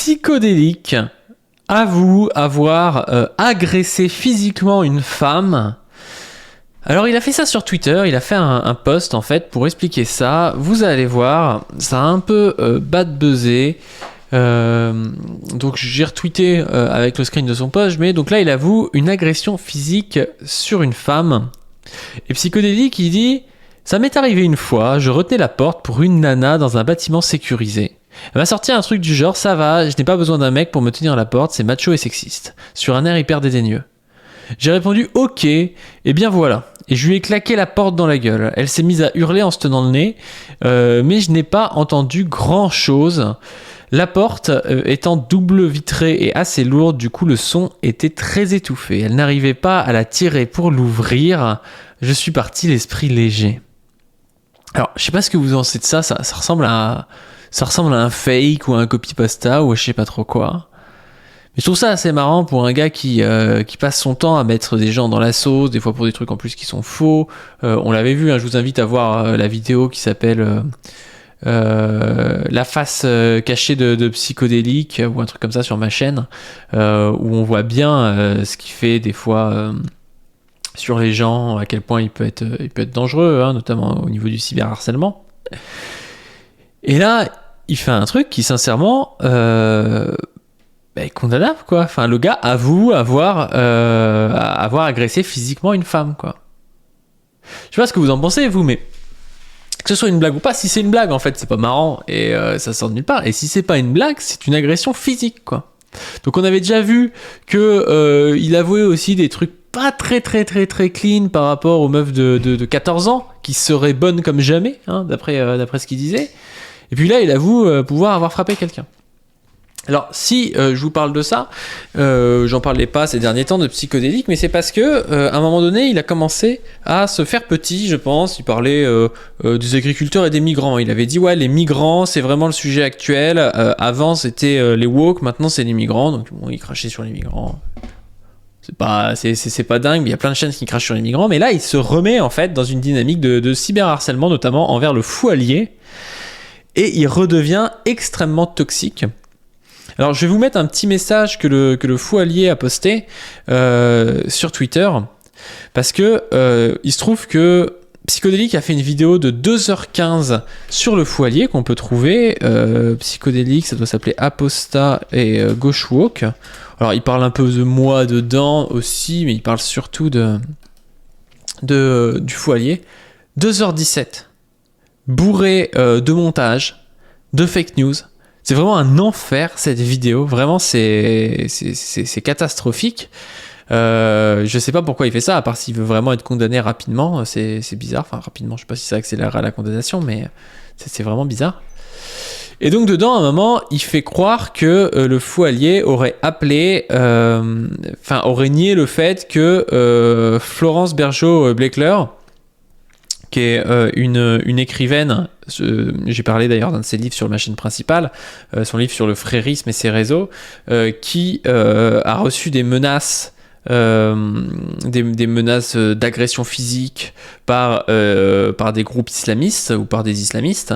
Psychodélique avoue avoir agressé physiquement une femme. Alors il a fait ça sur Twitter, il a fait un post en fait pour expliquer ça. Vous allez voir, ça a un peu bad buzzé. Donc j'ai retweeté avec le screen de son post, mais donc là il avoue une agression physique sur une femme. Et Psychodélique il dit: ça m'est arrivé une fois, je retenais la porte pour une nana dans un bâtiment sécurisé. Elle m'a sorti un truc du genre: ça va, je n'ai pas besoin d'un mec pour me tenir la porte, c'est macho et sexiste, sur un air hyper dédaigneux. J'ai répondu ok, et bien voilà. Et je lui ai claqué la porte dans la gueule. Elle s'est mise à hurler en se tenant le nez, mais je n'ai pas entendu grand chose. La porte étant double vitrée et assez lourde, du coup le son était très étouffé. Elle n'arrivait pas à la tirer pour l'ouvrir. Je suis parti l'esprit léger. Alors, je sais pas ce que vous en pensez de ça, ça ressemble à un fake ou à un copy-pasta ou je sais pas trop quoi. Mais je trouve ça assez marrant pour un gars qui passe son temps à mettre des gens dans la sauce, des fois pour des trucs en plus qui sont faux. On l'avait vu, hein, je vous invite à voir la vidéo qui s'appelle La face cachée de Psychodélique ou un truc comme ça sur ma chaîne, où on voit bien ce qu'il fait des fois sur les gens, à quel point il peut être dangereux, hein, notamment au niveau du cyberharcèlement. Et là, il fait un truc qui sincèrement condamnable, quoi. Enfin, le gars avoue avoir agressé physiquement une femme, quoi. Je sais pas ce que vous en pensez, vous, mais que ce soit une blague ou pas, si c'est une blague, en fait, c'est pas marrant et ça sort de nulle part. Et si c'est pas une blague, c'est une agression physique, quoi. Donc on avait déjà vu que il avouait aussi des trucs pas très clean par rapport aux meufs de 14 ans qui seraient bonnes comme jamais, hein, d'après ce qu'il disait. Et puis là, il avoue pouvoir avoir frappé quelqu'un. Alors, si je vous parle de ça, j'en parlais pas ces derniers temps de Psychodélique, mais c'est parce que à un moment donné, il a commencé à se faire petit, je pense. Il parlait des agriculteurs et des migrants. Il avait dit ouais, les migrants, c'est vraiment le sujet actuel. Avant, c'était les woke, maintenant c'est les migrants. Donc bon, il crachait sur les migrants. C'est pas dingue, mais il y a plein de chaînes qui crachent sur les migrants. Mais là, il se remet en fait dans une dynamique de cyberharcèlement, notamment envers le fou allié, et il redevient extrêmement toxique. Alors, je vais vous mettre un petit message que le fou allié a posté sur Twitter, parce que il se trouve que Psychodélique a fait une vidéo de 2h15 sur le fou allié qu'on peut trouver. Psychodélique, ça doit s'appeler Apostat et Gauche Woke. Alors, il parle un peu de moi dedans aussi, mais il parle surtout du fou allié. 2h17, bourré de montage, de fake news. C'est vraiment un enfer cette vidéo, vraiment c'est catastrophique. Je sais pas pourquoi il fait ça, à part s'il veut vraiment être condamné rapidement, c'est bizarre. Enfin rapidement, je sais pas si ça accélérera la condamnation, mais c'est vraiment bizarre. Et donc dedans, à un moment, il fait croire que le fou allié aurait aurait nié le fait que Florence Bergeau-Blekler, qui est une écrivaine, j'ai parlé d'ailleurs d'un de ses livres sur ma chaîne principale, son livre sur le frérisme et ses réseaux, qui a reçu des menaces, des menaces d'agression physique par des groupes islamistes ou par des islamistes.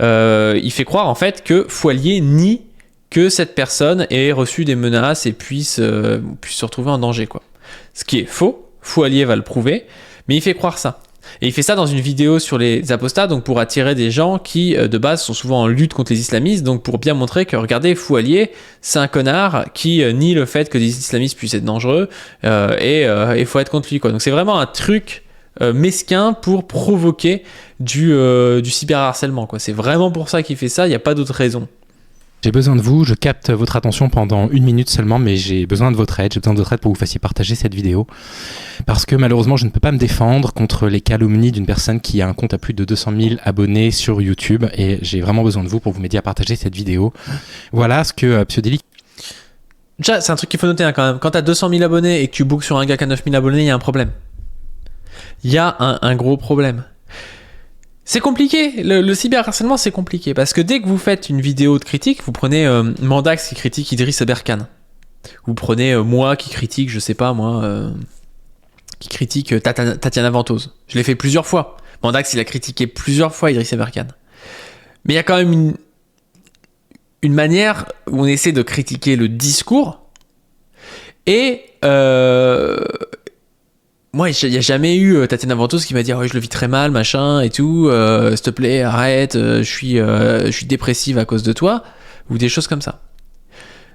Il fait croire en fait que Fouallier nie que cette personne ait reçu des menaces et puisse se retrouver en danger, quoi. Ce qui est faux, Fouallier va le prouver, mais il fait croire ça. Et il fait ça dans une vidéo sur les apostats, donc pour attirer des gens qui, de base, sont souvent en lutte contre les islamistes, donc pour bien montrer que, regardez, Fouallier, c'est un connard qui nie le fait que les islamistes puissent être dangereux, et il faut être contre lui, quoi. Donc c'est vraiment un truc mesquin pour provoquer du cyberharcèlement, quoi. C'est vraiment pour ça qu'il fait ça, il n'y a pas d'autre raison. J'ai besoin de vous, je capte votre attention pendant 1 minute seulement, mais j'ai besoin de votre aide, pour que vous fassiez partager cette vidéo. Parce que malheureusement, je ne peux pas me défendre contre les calomnies d'une personne qui a un compte à plus de 200 000 abonnés sur YouTube, et j'ai vraiment besoin de vous pour vous m'aider à partager cette vidéo. Voilà ce que Psychodélique... Déjà, c'est un truc qu'il faut noter, hein, quand même. Quand tu as 200 000 abonnés et que tu bookes sur un gars qui a 9 000 abonnés, il y a un problème. Il y a un gros problème. C'est compliqué, le cyberharcèlement c'est compliqué, parce que dès que vous faites une vidéo de critique, vous prenez Mandax qui critique Idriss Aberkan, vous prenez moi qui critique, je sais pas moi, qui critique Tatiana Ventose, je l'ai fait plusieurs fois, Mandax il a critiqué plusieurs fois Idriss Aberkan, mais il y a quand même une manière où on essaie de critiquer le discours. Et moi, il n'y a jamais eu Tatiana Ventos qui m'a dit je le vis très mal, machin et tout, s'il te plaît, arrête, je suis dépressive à cause de toi, ou des choses comme ça.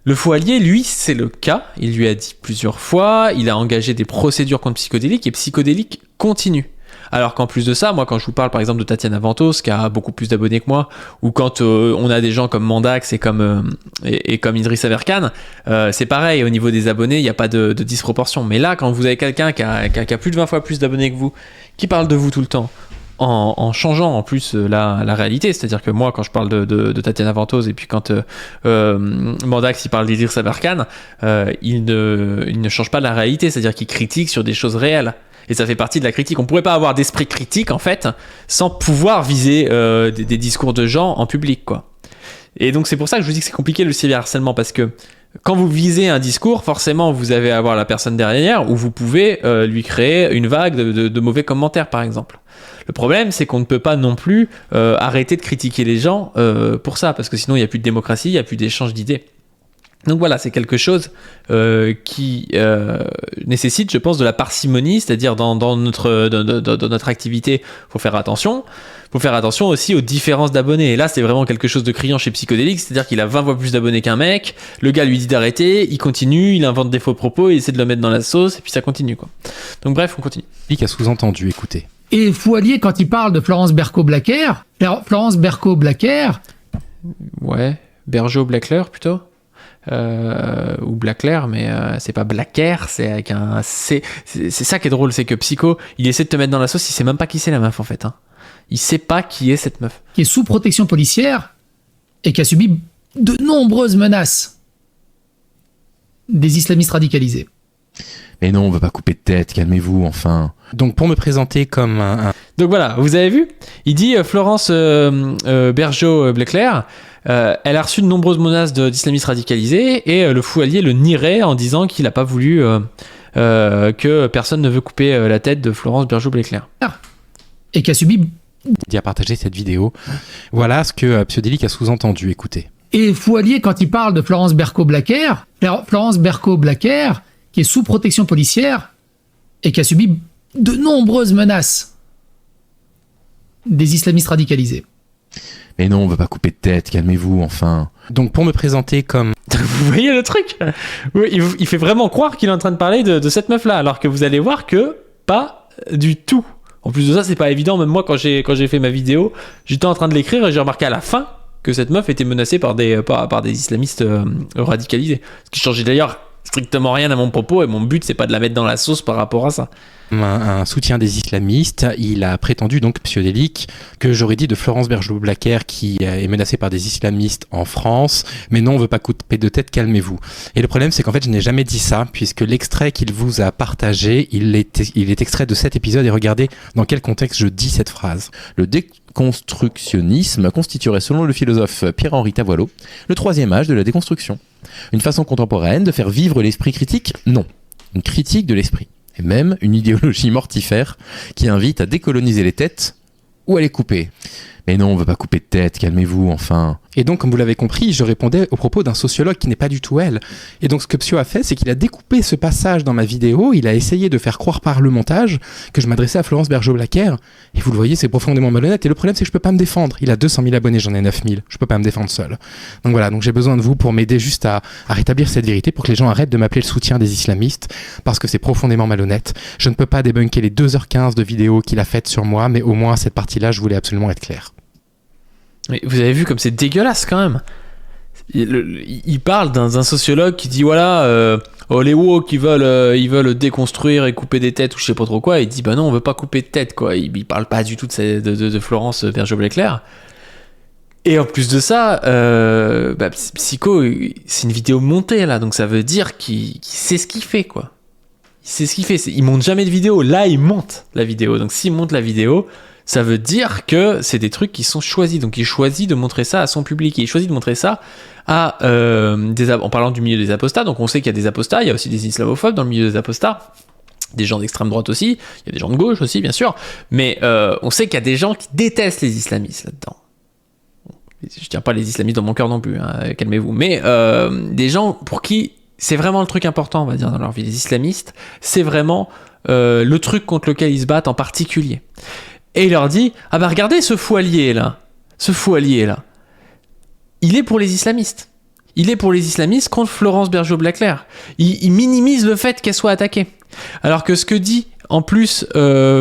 Le faux allié, lui, c'est le cas. Il lui a dit plusieurs fois, il a engagé des procédures contre Psychodélique et Psychodélique continue. Alors qu'en plus de ça, moi quand je vous parle par exemple de Tatiana Ventos qui a beaucoup plus d'abonnés que moi, ou quand on a des gens comme Mandax et comme Idriss Aberkan, c'est pareil, au niveau des abonnés il n'y a pas de disproportion. Mais là quand vous avez quelqu'un qui a plus de 20 fois plus d'abonnés que vous, qui parle de vous tout le temps, en changeant en plus la réalité, c'est-à-dire que moi quand je parle de Tatiana Ventos et puis quand Mandax il parle d'Idriss Aberkan, il ne change pas la réalité, c'est-à-dire qu'il critique sur des choses réelles. Et ça fait partie de la critique. On pourrait pas avoir d'esprit critique, en fait, sans pouvoir viser des discours de gens en public, quoi. Et donc, c'est pour ça que je vous dis que c'est compliqué le cyberharcèlement, parce que quand vous visez un discours, forcément, vous avez à avoir la personne derrière, ou vous pouvez lui créer une vague de mauvais commentaires, par exemple. Le problème, c'est qu'on ne peut pas non plus arrêter de critiquer les gens pour ça, parce que sinon, il n'y a plus de démocratie, il n'y a plus d'échange d'idées. Donc voilà, c'est quelque chose qui nécessite, je pense, de la parcimonie, c'est-à-dire dans notre activité, faut faire attention. Faut faire attention aussi aux différences d'abonnés. Et là, c'est vraiment quelque chose de criant chez Psychodélique, c'est-à-dire qu'il a 20 fois plus d'abonnés qu'un mec, le gars lui dit d'arrêter, il continue, il invente des faux propos, il essaie de le mettre dans la sauce, et puis ça continue, quoi. Donc bref, on continue. Qui a sous-entendu, écoutez. Et Fouallier, quand il parle de Florence Berco-Blacker, Ouais, Bergeau-Blackler plutôt ou Blackler, mais c'est pas Blacker, c'est avec un C. C'est ça qui est drôle, c'est que Psycho, il essaie de te mettre dans la sauce, il sait même pas qui c'est la meuf en fait. Hein. Il sait pas qui est cette meuf. Qui est sous protection policière et qui a subi de nombreuses menaces des islamistes radicalisés. Mais non, on veut pas couper de tête, calmez-vous, enfin. Donc pour me présenter comme un... Donc voilà, vous avez vu, il dit Florence Bergeau-Blackler, elle a reçu de nombreuses menaces d'islamistes radicalisés et le fou allié le nierait en disant qu'il n'a pas voulu que personne ne veut couper la tête de Florence Bergeau-Blackler. Et qui a subi... à partager cette vidéo. Voilà ce que Psychodélique a sous-entendu, écoutez. Et Fouallier, quand il parle de Florence Berco-Blacker, qui est sous protection policière et qui a subi de nombreuses menaces des islamistes radicalisés. Mais non, on veut pas couper de tête, calmez-vous, enfin. Donc pour me présenter comme... Vous voyez le truc ? Oui, il fait vraiment croire qu'il est en train de parler de cette meuf-là, alors que vous allez voir que pas du tout. En plus de ça, c'est pas évident, même moi quand j'ai fait ma vidéo, j'étais en train de l'écrire et j'ai remarqué à la fin que cette meuf était menacée par des islamistes radicalisés. Ce qui changeait d'ailleurs strictement rien à mon propos et mon but c'est pas de la mettre dans la sauce par rapport à ça. Un soutien des islamistes, il a prétendu donc Psychodélique que j'aurais dit de Florence Bergeau-Blacker qui est menacée par des islamistes en France, mais non on veut pas couper de tête, calmez-vous. Et le problème c'est qu'en fait je n'ai jamais dit ça puisque l'extrait qu'il vous a partagé il est extrait de cet épisode et regardez dans quel contexte je dis cette phrase. Le déconstructionnisme constituerait selon le philosophe Pierre-Henri Tavoileau le troisième âge de la déconstruction. Une façon contemporaine de faire vivre l'esprit critique? Non, une critique de l'esprit. Et même une idéologie mortifère qui invite à décoloniser les têtes ou à les couper. Mais non, on veut pas couper de tête, calmez-vous, enfin. Et donc, comme vous l'avez compris, je répondais au propos d'un sociologue qui n'est pas du tout elle. Et donc, ce que Psyo a fait, c'est qu'il a découpé ce passage dans ma vidéo, il a essayé de faire croire par le montage que je m'adressais à Florence Bergeau-Blacker. Et vous le voyez, c'est profondément malhonnête. Et le problème, c'est que je peux pas me défendre. Il a 200 000 abonnés, j'en ai 9 000. Je peux pas me défendre seul. Donc voilà, donc j'ai besoin de vous pour m'aider juste à rétablir cette vérité, pour que les gens arrêtent de m'appeler le soutien des islamistes, parce que c'est profondément malhonnête. Je ne peux pas débunker les 2h15 de vidéos qu'il a faites sur moi, mais au moins cette partie-là, je voulais absolument être clair. Mais vous avez vu comme c'est dégueulasse quand même. Il parle d'un sociologue qui dit voilà, les woke ils veulent déconstruire et couper des têtes ou je sais pas trop quoi. Et il dit bah non on veut pas couper de tête quoi. Il parle pas du tout de Florence Bergeau-Blackler. Et en plus de ça, Psycho c'est une vidéo montée là, donc ça veut dire qu'il sait ce qu'il fait quoi. Il sait ce qu'il fait. Il monte jamais de vidéo. Là il monte la vidéo. Donc s'il monte la vidéo, ça veut dire que c'est des trucs qui sont choisis. Donc il choisit de montrer ça à son public. Il choisit de montrer ça à en parlant du milieu des apostats. Donc on sait qu'il y a des apostats, il y a aussi des islamophobes dans le milieu des apostats. Des gens d'extrême droite aussi, il y a des gens de gauche aussi bien sûr. Mais on sait qu'il y a des gens qui détestent les islamistes là-dedans. je tiens pas les islamistes dans mon cœur non plus, hein, calmez-vous, mais des gens pour qui c'est vraiment le truc important, on va dire, dans leur vie. Les islamistes, c'est vraiment le truc contre lequel ils se battent en particulier. Et il leur dit, ah bah regardez ce fou allié là, il est pour les islamistes. Il est pour les islamistes contre Florence Bergeau-Blaclair. Il minimise le fait qu'elle soit attaquée. Alors que ce que dit en plus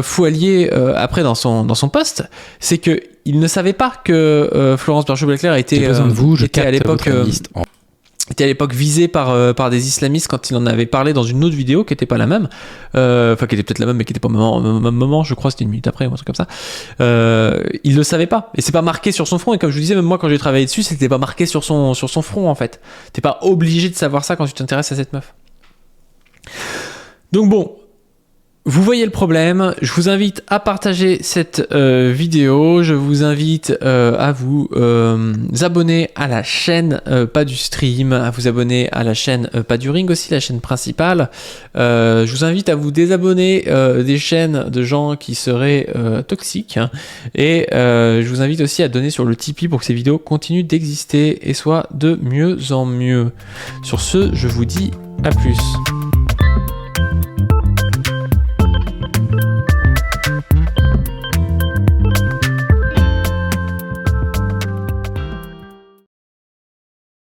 Foualier après dans son post, c'est que il ne savait pas que Florence Bergeau-Blaclair était à l'époque visée par des islamistes quand il en avait parlé dans une autre vidéo qui n'était pas la même, enfin qui était peut-être la même mais qui n'était pas au même moment, je crois, c'était une minute après ou un truc comme ça. Il le savait pas et c'est pas marqué sur son front, et comme je vous disais, même moi quand j'ai travaillé dessus, c'était pas marqué sur son front en fait. T'es pas obligé de savoir ça quand tu t'intéresses à cette meuf. Donc bon, vous voyez le problème, je vous invite à partager cette vidéo, je vous invite à vous abonner à la chaîne Pas du Stream, à vous abonner à la chaîne Pas du Ring aussi, la chaîne principale. Je vous invite à vous désabonner des chaînes de gens qui seraient toxiques, hein, et je vous invite aussi à donner sur le Tipeee pour que ces vidéos continuent d'exister et soient de mieux en mieux. Sur ce, je vous dis à plus.